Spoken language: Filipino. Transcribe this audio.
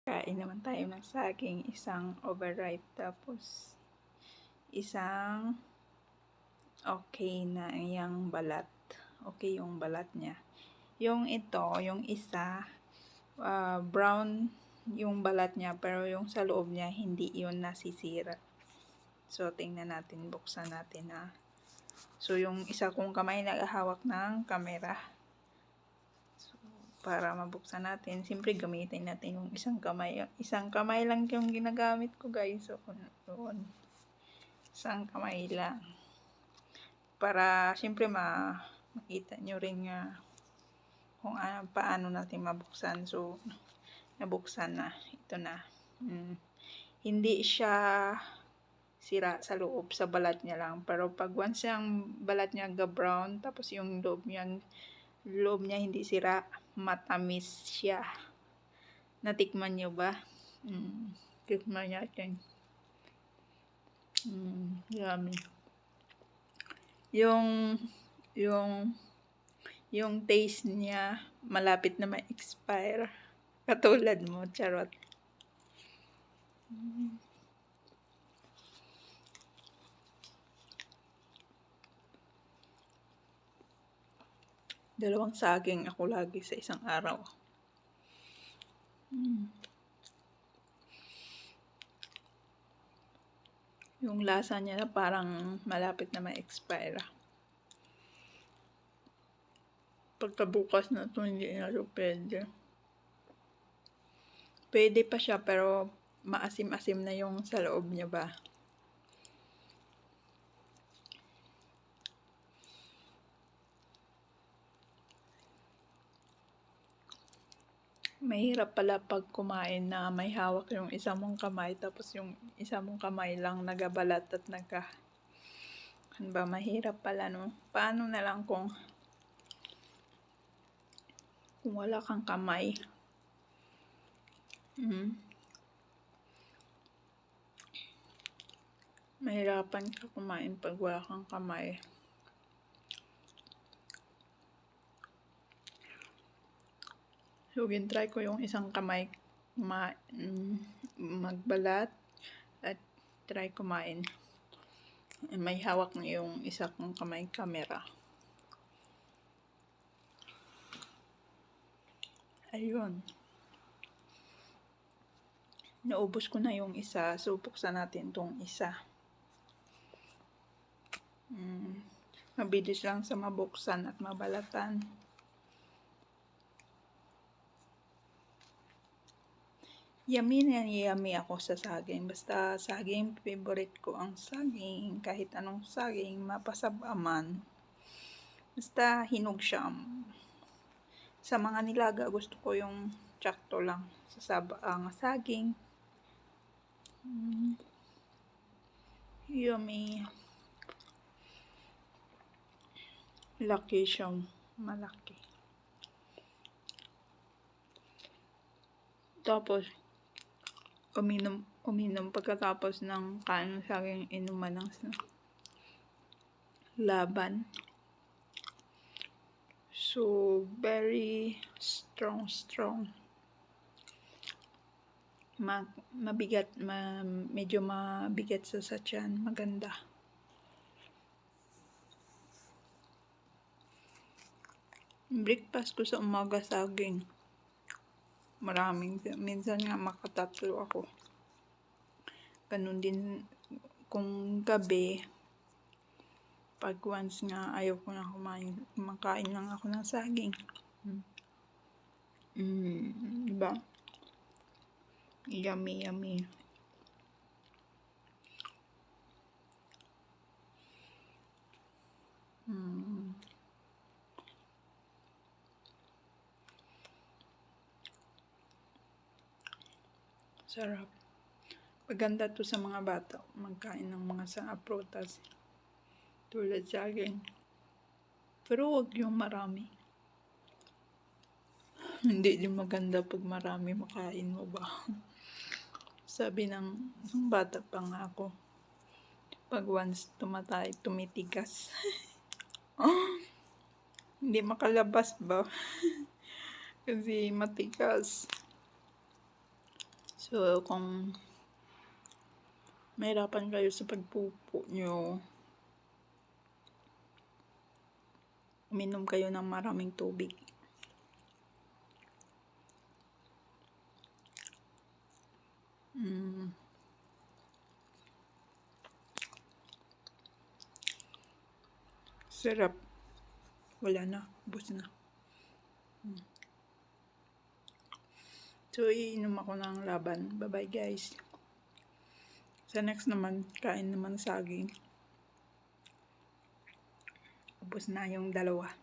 Kain naman tayo ng saging, isang overripe, tapos isang okay na yung balat. Okay yung balat niya. Yung ito, yung isa, brown yung balat niya, pero yung sa loob niya, hindi yun nasisira. So, tingnan natin, buksan natin ha. So, yung isa kong kamay naghahawak ng kamera. Para mabuksan natin, siyempre gamitin natin yung isang kamay. Isang kamay lang yung ginagamit ko, guys. So, yun. Isang kamay lang. Para, siyempre, makita nyo rin kung paano natin mabuksan. So, nabuksan na. Ito na. Hindi siya sira sa loob, sa balat niya lang. Pero pag once yung balat niya ga-brown, tapos yung loob niya hindi sira, matamis siya. Natikman niyo ba? Tikman natin. Yummy. Yung taste niya malapit na ma-expire. Katulad mo, charot. Dalawang saging ako lagi sa isang araw. Yung lasa niya na parang malapit na ma-expire. Pagkabukas na ito, hindi na ito pwede. Pwede pa siya, pero maasim-asim na yung sa loob niya ba. Mahirap pala pag kumain na may hawak yung isa mong kamay, tapos yung isa mong kamay lang nagabalat at ano ba, mahirap pala, no? Paano na lang kung wala kang kamay? Mahirapan ka kumain pag wala kang kamay. So, try ko yung isang kamay magbalat at try kumain. May hawak na yung isa kong kamay camera. Ayun. Naubos ko na yung isa. So, buksan natin tong isa. Mabilis lang sa mabuksan at mabalatan. Yummy na yummy ako sa saging. Basta saging, favorite ko ang saging. Kahit anong saging, mapasabaman. Basta hinog siya. Sa mga nilaga, gusto ko yung tsakto lang sa saging. Yummy. Laki siya. Malaki. Tapos, uminom pagkatapos ng kain ng saging, inuman ng laban. So, very strong. Mabigat, medyo mabigat sa tiyan. Maganda. Breakfast ko sa umaga saging. Minsan nga makatatlo ako. Ganun din kung gabi, pag once nga ayaw ko na kumakain lang ako ng saging. Diba? Yummy. Sarap. Maganda to sa mga bata, magkain ng mga prutas tulad saging. Pero wag yung marami. Hindi din maganda pag marami makain mo ba. Sabi ng bata pa nga ako, pag once tumitigas. Hindi makalabas ba? Kasi matigas. So, kung mahirapan kayo sa pagpupo nyo, uminom kayo ng maraming tubig. Sarap. Wala na. Ubus na. So, iinom ako ng laban. Bye-bye, guys. Sa next naman, kain naman saging. Ubus na yung dalawa.